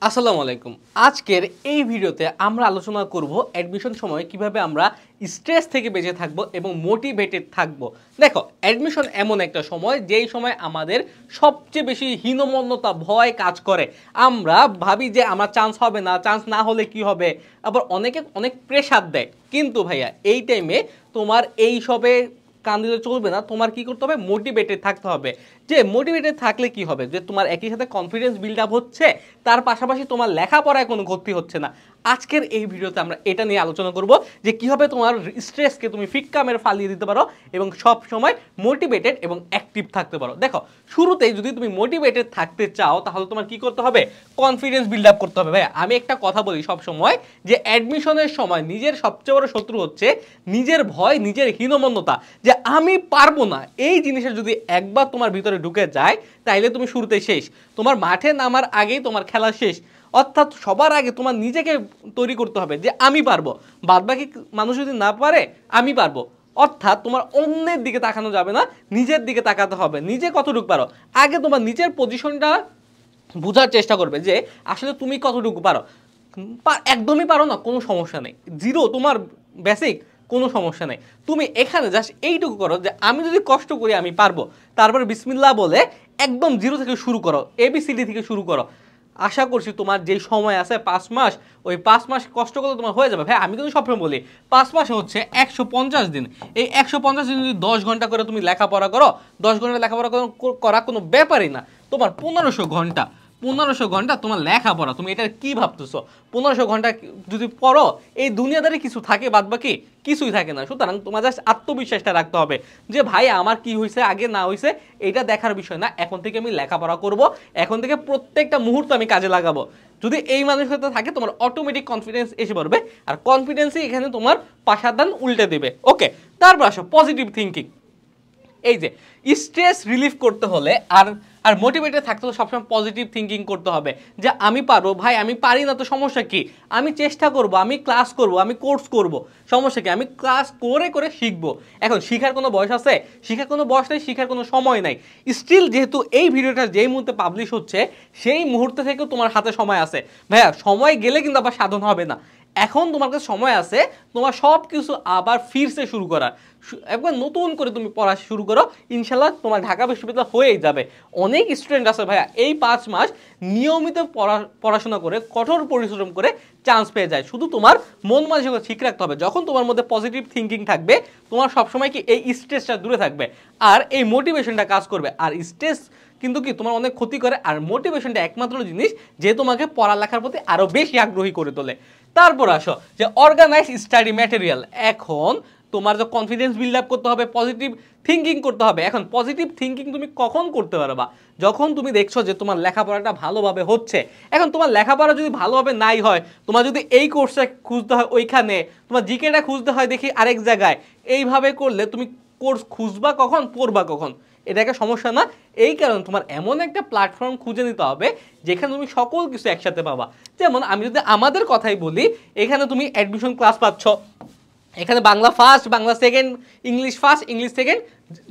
আসসালামু আলাইকুম। আজকের এই ভিডিওতে আমরা আলোচনা করব অ্যাডমিশন সময়ে কিভাবে আমরা স্ট্রেস থেকে বেঁচে থাকব এবং মোটিভেটেড থাকব। দেখো, অ্যাডমিশন এমন একটা সময় যেই সময় আমাদের সবচেয়ে বেশি হীনমন্যতা ভয় কাজ করে। আমরা ভাবি যে আমার চান্স হবে না, চান্স না হলে কি হবে, আবার অনেকে অনেক প্রেশার দেয়। কিন্তু ভাইয়া এই টাইমে তোমার এই সবে কান দিলে চলবে না, তোমার কি করতে হবে, মোটিভেটেড থাকতে হবে। যে মোটিভেটেড থাকলে কি হবে, যে তোমার একই সাথে কনফিডেন্স বিল্ড আপ হচ্ছে, তার পাশাপাশি তোমার লেখাপড়ায় কোনো ক্ষতি হচ্ছে না। আজকের এই ভিডিওতে আমরা এটা নিয়ে আলোচনা করব যে কিভাবে তোমার স্ট্রেসকে তুমি ফিক্কা মেরে ফালিয়ে দিতে পারো এবং সব সময় মোটিভেটেড এবং অ্যাক্টিভ থাকতে পারো। দেখো, শুরুতেই যদি তুমি মোটিভেটেড থাকতে চাও তাহলে তোমার কি করতে হবে, কনফিডেন্স বিল্ড আপ করতে হবে। ভাই আমি একটা কথা বলি সব সময়, যে অ্যাডমিশনের সময় নিজের সবচেয়ে বড় শত্রু হচ্ছে নিজের ভয়, নিজের হীনমন্যতা, যে আমি পারবো না। এই জিনিসটা যদি একবার তোমার ভিতরে ঢুকে যায় তাইলে তুমি শুরুতেই শেষ। তোমার মাঠে নামার আগেই তোমার খেলা শেষ। অর্থাৎ সবার আগে তোমার নিজেকে তৈরি করতে হবে যে আমি পারবো, বাদবাকি মানুষ যদি না পারে আমি পারবো। অর্থাৎ তোমার অন্যের দিকে তাকানো যাবে না, নিজের দিকে তাকাতে হবে। নিজে কতটুকু পারো, আগে তোমার নিজের পজিশনটা বোঝার চেষ্টা করবে যে আসলে তুমি কতটুকু পারো। একদমই পারো না, কোনো সমস্যা নেই, জিরো তোমার বেসিক, কোনো সমস্যা নেই। তুমি এখানে জাস্ট এইটুকু করো যে আমি যদি কষ্ট করি আমি পারবো। তারপরে বিসমিল্লাহ বলে একদম জিরো থেকে শুরু করো, এবিসিডি থেকে শুরু করো। আশা করছি তোমার যেই সময় আছে 5 মাস, ওই 5 মাস কষ্ট করলে তোমার হয়ে যাবে। ভাই আমি কিন্তু সবসময় বলি 5 মাসে হচ্ছে 150 দিন। এই 150 দিন যদি 10 ঘন্টা করে তুমি লেখাপড়া করো, 10 ঘন্টা লেখাপড়া করা কোনো ব্যাপারই না। তোমার 1500 ঘন্টা তোমার লেখাপড়া, তুমি এটা কি ভাবতেছো? 1500 ঘন্টা যদি পড়ো, এই দুনিয়াদারি কিছু থাকে বাদ বাকি কিছুই থাকে না। সুতরাং তোমার জাস্ট আত্মবিশ্বাসটা রাখতে হবে যে ভাই আমার কি হয়েছে আগে না হয়েছে এটা দেখার বিষয় না, এখন থেকে আমি লেখাপড়া করব, এখন থেকে প্রত্যেকটা মুহূর্ত আমি কাজে লাগাবো। যদি এই মানসিকতা থাকে তোমার অটোমেটিক কনফিডেন্স এসে পড়বে, আর কনফিডেন্সই এখানে তোমার পাশার দান উল্টে দেবে। ওকে, তারপর আসো পজিটিভ থিঙ্কিং। এই যে স্ট্রেস রিলিফ করতে হলে আর আর মোটিভেটেড থাকতে হলে সবসময় পজিটিভ থিঙ্কিং করতে হবে যে আমি পারবো। ভাই আমি পারি না তো সমস্যা কি, আমি চেষ্টা করব, আমি ক্লাস করব, আমি কোর্স করব, সমস্যা কি, আমি ক্লাস করে করে শিখবো। এখন শিখার কোনো বয়স আছে? শিখার কোনো বয়স নেই, শিখার কোনো সময় নাই। স্টিল যেহেতু এই ভিডিওটা যেই মুহূর্তে পাবলিশ হচ্ছে সেই মুহূর্তে থেকেও তোমার হাতে সময় আছে। ভাইয়া সময় গেলে কিন্তু আবার সাধন হবে না। এখন তোমার কাছে সময় আছে তোমার সব কিছু আবার ফিরতে শুরু করার, একবার নতুন করে তুমি পড়া শুরু করো, ইনশাল্লাহ তোমার ঢাকা বিশ্ববিদ্যালয় হয়েই যাবে। অনেক স্টুডেন্ট আছে ভাইয়া এই 5 মাস নিয়মিত পড়াশোনা করে কঠোর পরিশ্রম করে চান্স পেয়ে যায়। শুধু তোমার মন মানসিকতা ঠিক রাখতে হবে। যখন তোমার মধ্যে পজিটিভ থিঙ্কিং থাকবে তোমার সবসময় কি এই স্ট্রেসটা দূরে থাকবে আর এই মোটিভেশনটা কাজ করবে। আর স্ট্রেস কিন্তু কি তোমার অনেক ক্ষতি করে, আর মোটিভেশনটা একমাত্র জিনিস যে তোমাকে পড়ালেখার প্রতি আরো বেশি আগ্রহী করে তোলে। তারপর আসো যে অর্গানাইজ স্টাডি ম্যাটেরিয়াল। এখন তোমার যে কনফিডেন্স বিল্ড আপ করতে হবে, পজিটিভ থিঙ্কিং করতে হবে। এখন পজিটিভ থিঙ্কিং তুমি কখন করতে পারবা, যখন তুমি দেখছো যে তোমার লেখাপড়াটা ভালোভাবে হচ্ছে। এখন তোমার লেখাপড়া যদি ভালোভাবে নাই হয়, তোমার যদি এই কোর্সটা খুঁজতে হয় ওইখানে, তোমার জিকেটা খুঁজতে হয় দেখি আরেক জায়গায়, এইভাবে করলে তুমি কোর্স খুঁজবা কখন, পড়বা কখন? এটা একটা সমস্যা না? এই কারণে তোমার এমন একটা প্ল্যাটফর্ম খুঁজে নিতে হবে যেখানে তুমি সকল কিছু একসাথে পাবা। যেমন আমি যদি আমাদের কথাই বলি, এখানে তুমি অ্যাডমিশন ক্লাস পাচ্ছ, এখানে Bangla first, Bangla second, English first, English second,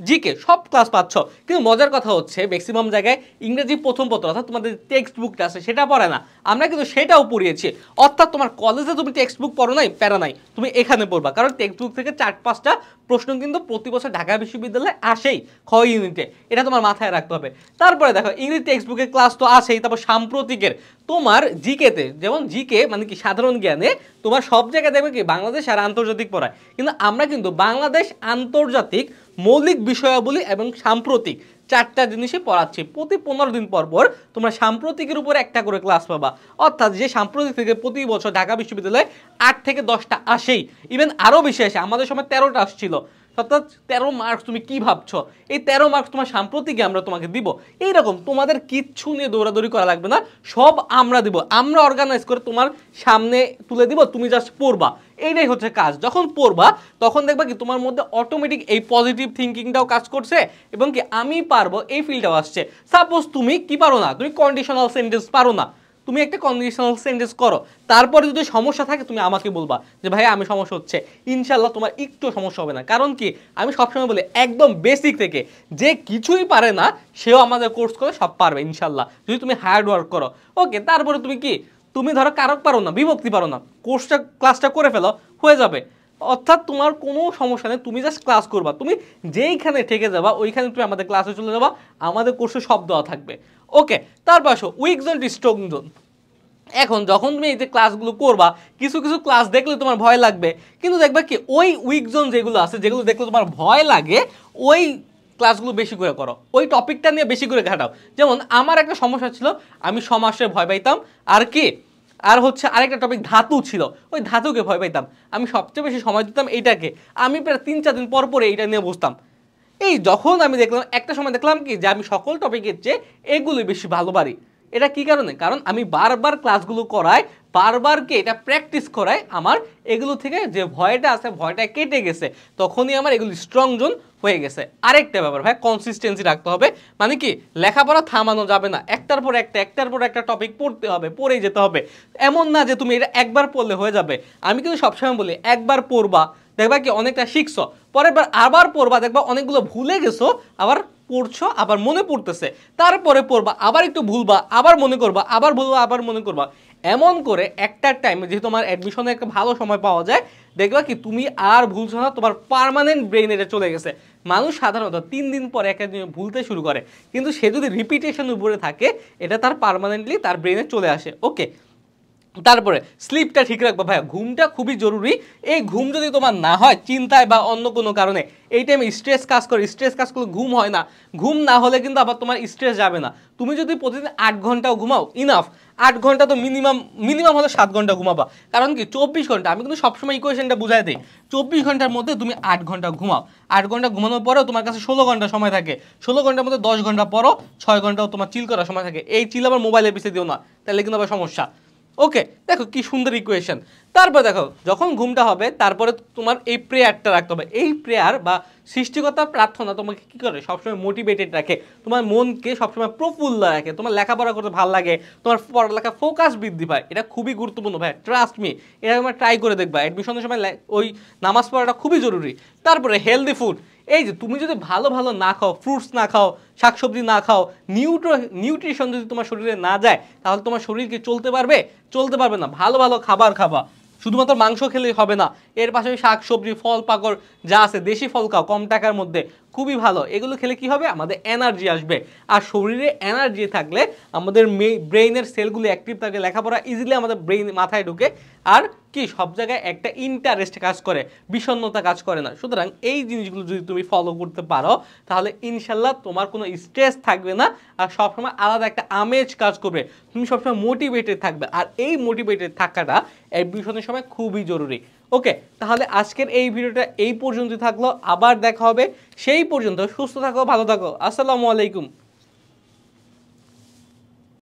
GK সব ক্লাস পাচ্ছ। কিন্তু মজার কথা হচ্ছে ম্যাক্সিমাম জায়গায় ইংরেজি প্রথম পত্র অর্থাৎ তোমাদের টেক্সট বুকটা আছে সেটা পড়ে না, আমরা কিন্তু সেটাও পড়িয়েছি। অর্থাৎ তোমার কলেজে তুমি টেক্সট বুক পড়ো নাই, প্যারা নাই, তুমি এখানে পড়বা, কারণ টেক্সট বুক থেকে 4-5টা প্রশ্ন কিন্তু প্রতি বছর ঢাকা বিশ্ববিদ্যালয়ে আসেই খ ইউনিটে, এটা তোমার মাথায় রাখতে হবে। তারপরে দেখো ইংরেজি টেক্সট বুকের ক্লাস তো আসেই, তারপর সাম্প্রতিকের তোমার জিকেতে, যেমন জিকে মানে কি সাধারণ জ্ঞানে তোমার সব জায়গায় দেখবে কি বাংলাদেশ আর আন্তর্জাতিক পড়ায়, কিন্তু আমরা কিন্তু বাংলাদেশ, আন্তর্জাতিক, মৌলিক বিষয়াবলী এবং সাম্প্রতিক 4টা জিনিসই পড়াচ্ছি। প্রতি 15 দিন পর পর তোমরা সাম্প্রতিকের উপর একটা করে ক্লাস পাবা। অর্থাৎ যে সাম্প্রতিক থেকে প্রতি বছর ঢাকা বিশ্ববিদ্যালয়ে 8 থেকে 10টা আসেই, ইভেন আরও বেশি আসে, আমাদের সময় 13টা আসছিল। অর্থাৎ 13 মার্কস, তুমি কি ভাবছো এই 13 মার্কস তোমার সাম্প্রতিকে আমরা তোমাকে দিব? এইরকম তোমাদের কিচ্ছু নিয়ে দৌড়াদৌড়ি করা লাগবে না, সব আমরা দিব, আমরা অর্গানাইজ করে তোমার সামনে তুলে দিব, তুমি জাস্ট পড়বা। এইটাই হচ্ছে কাজ। যখন পড়বা তখন দেখবা কি তোমার মধ্যে অটোমেটিক এই পজিটিভ থিঙ্কিংটাও কাজ করছে এবং কি আমি পারবো এই ফিলটাও আসছে। সাপোজ তুমি কি পারো না, তুমি কন্ডিশনাল সেন্টেন্স পারো না, তুমি একটা কন্ডিশনাল সেন্টেন্স করো, তারপরে যদি সমস্যা থাকে তুমি আমাকে বলবা যে ভাই আমি সমস্যা হচ্ছে, ইনশাল্লাহ তোমার একটু সমস্যা হবে না। কারণ কি আমি সবসময় বলি একদম বেসিক থেকে যে কিছুই পারে না সেও আমাদের কোর্স করে সব পারবে ইনশাল্লাহ, যদি তুমি হার্ড ওয়ার্ক করো। ওকে, তারপরে তুমি কি তুমি ধরো কারক পারো না, বিভক্তি পারো না, ক্লাসটা করে ফেলো, হয়ে যাবে। অর্থাৎ তোমার কোনো সমস্যা নেই, তুমি জাস্ট ক্লাস করবা, তুমি যেইখানে থেকে যাবা ওইখানে তুমি আমাদের ক্লাসে চলে যাবা, আমাদের কোর্সে সব দেওয়া থাকবে। ওকে, তারপর আসো উইক জোন স্ট্রং জোন। এখন যখন তুমি এই যে ক্লাসগুলো করবা, কিছু কিছু ক্লাস দেখলে তোমার ভয় লাগবে, কিন্তু দেখবা কি ওই উইক জোন যেগুলো আছে, যেগুলো দেখলে তোমার ভয় লাগে, ওই ক্লাসগুলো বেশি করে করো, ওই টপিকটা নিয়ে বেশি করে ঘাটাও। যেমন আমার একটা সমস্যা ছিল, আমি সমাসে ভয় পাইতাম, আর কি আর হচ্ছে আরেকটা টপিক ধাতু ছিল, ওই ধাতুকে ভয় পাইতাম। আমি সবচেয়ে বেশি সময় দিতাম এইটাকে, আমি প্রায় 3-4 দিন পর পরে এইটা নিয়ে বুঝতাম। এই যখন আমি দেখলাম একটা সময় দেখলাম কি যে আমি সকল টপিকের চেয়ে এগুলোই বেশি ভালো পারি। এটা কি কারণে? কারণ আমি বারবার ক্লাসগুলো করাই, বারবারকে এটা প্র্যাকটিস করাই, আমার এগুলো থেকে যে ভয়টা আছে ভয়টা কেটে গেছে, তখনই আমার এগুলো স্ট্রং জোন হয়ে গেছে। আরেকটা ব্যাপার ভাই, কনসিস্টেন্সি রাখতে হবে। মানে কি লেখাপড়া থামানো যাবে না, একটার পর একটা টপিক পড়তে হবে, পড়েই যেতে হবে। এমন না যে তুমি এটা একবার পড়লে হয়ে যাবে। আমি কিন্তু সবসময় বলি একবার পড়বা, দেখবা কি অনেকটা শিখছো, পরের বার আবার পড়বা, দেখবা অনেকগুলো ভুলে গেছো, আবার পড়ছো, আবার মনে পড়তেছে, তারপরে পড়বা, আবার একটু ভুলবা, আবার মনে করবা, আবার ভুলবা, আবার মনে করবা। এমন করে একটা টাইমে যেহেতু আমার অ্যাডমিশনে একটা ভালো সময় পাওয়া যায়, দেখবা কি তুমি আর ভুলছো না, তোমার পার্মানেন্ট ব্রেইন এটা চলে গেছে। মানুষ সাধারণত 3 দিন পর একটা জিনিস ভুলতে শুরু করে, কিন্তু সে যদি রিপিটেশন উপরে থাকে এটা তার পার্মানেন্টলি তার ব্রেইনে চলে আসে। ওকে, তারপরে স্লিপটা ঠিক রাখবো ভাইয়া, ঘুমটা খুবই জরুরি। এই ঘুম যদি তোমার না হয় চিন্তায় বা অন্য কোনো কারণে, এই টাইমে স্ট্রেস কাজ করে, স্ট্রেস কাজ করলে ঘুম হয় না, ঘুম না হলে কিন্তু আবার তোমার স্ট্রেস যাবে না। তুমি যদি প্রতিদিন 8 ঘন্টাও ঘুমাও ইনাফ, 8 ঘন্টা তো মিনিমাম হলে 7 ঘন্টা ঘুমাবা। কারণ কি 24 ঘন্টা, আমি কিন্তু সবসময় ইকুয়েশনটা বুঝাই দিই, 24 ঘন্টার মধ্যে তুমি 8 ঘন্টা ঘুমাও, 8 ঘন্টা ঘুমানোর পরেও তোমার কাছে 16 ঘন্টা সময় থাকে, 16 ঘন্টার মধ্যে 10 ঘন্টা পরও 6 ঘন্টাও তোমার চিল করার সময় থাকে। এই চিল আবার মোবাইলের পিছিয়ে দিও না, তাহলে কিন্তু আবার সমস্যা। ওকে, দেখো কি সুন্দর ইকুয়েশন। তারপর দেখো যখন ঘুমটা হবে তারপরে তোমার এই প্রেয়ারটা রাখতে হবে। এই প্রেয়ার বা সৃষ্টিকর্তা প্রার্থনা তোমাকে কি করে সবসময় মোটিভেটেড রাখে, তোমার মনকে সবসময় প্রফুল্ল রাখে, তোমার লেখাপড়া করতে ভালো লাগে, তোমার পড়ালেখা ফোকাস বৃদ্ধি পায়। এটা খুবই গুরুত্বপূর্ণ ভাই, ট্রাস্ট মি, এটা তোমরা ট্রাই করে দেখবা। অ্যাডমিশনের সময় ওই নামাজ পড়াটা খুবই জরুরি। তারপরে হেলদি ফুড, এই যে তুমি যদি ভালো ভালো না খাও, ফ্রুটস না খাও, শাকসবজি না খাও, নিউট্রিশন যদি তোমার শরীরে না যায়, তাহলে তোমার শরীর কি চলতে পারবে? চলতে পারবে না। ভালো ভালো খাবার খাবা, শুধুমাত্র মাংস খেলেই হবে না, এর পাশাপাশি শাকসবজি, ফল পাকড় যা আছে, দেশি ফল খাও কম টাকার মধ্যে, খুবই ভালো। এগুলো খেলে কি হবে? আমাদের এনার্জি আসবে, আর শরীরে এনার্জি থাকলে আমাদের ব্রেইনের সেলগুলো অ্যাক্টিভ থাকে, লেখাপড়া ইজিলি আমাদের ব্রেইন মাথায় ঢুকে, আর কি সব জায়গায় একটা ইন্টারেস্ট কাজ করে, বিষণ্ণতা কাজ করে না। সুতরাং এই জিনিসগুলো যদি তুমি ফলো করতে পারো তাহলে ইনশাল্লাহ তোমার কোনো স্ট্রেস থাকবে না, আর সবসময় আলাদা একটা আমেজ কাজ করবে, তুমি সবসময় মোটিভেটেড থাকবে। আর এই মোটিভেটেড থাকাটা অ্যাডমিশনের সময় খুবই জরুরি। ওকে, তাহলে আজকের এই ভিডিওটা এই পর্যন্ত থাকলো, আবার দেখা হবে। সেই পর্যন্ত সুস্থ থাকো, ভালো থাকো, আসসালামু আলাইকুম।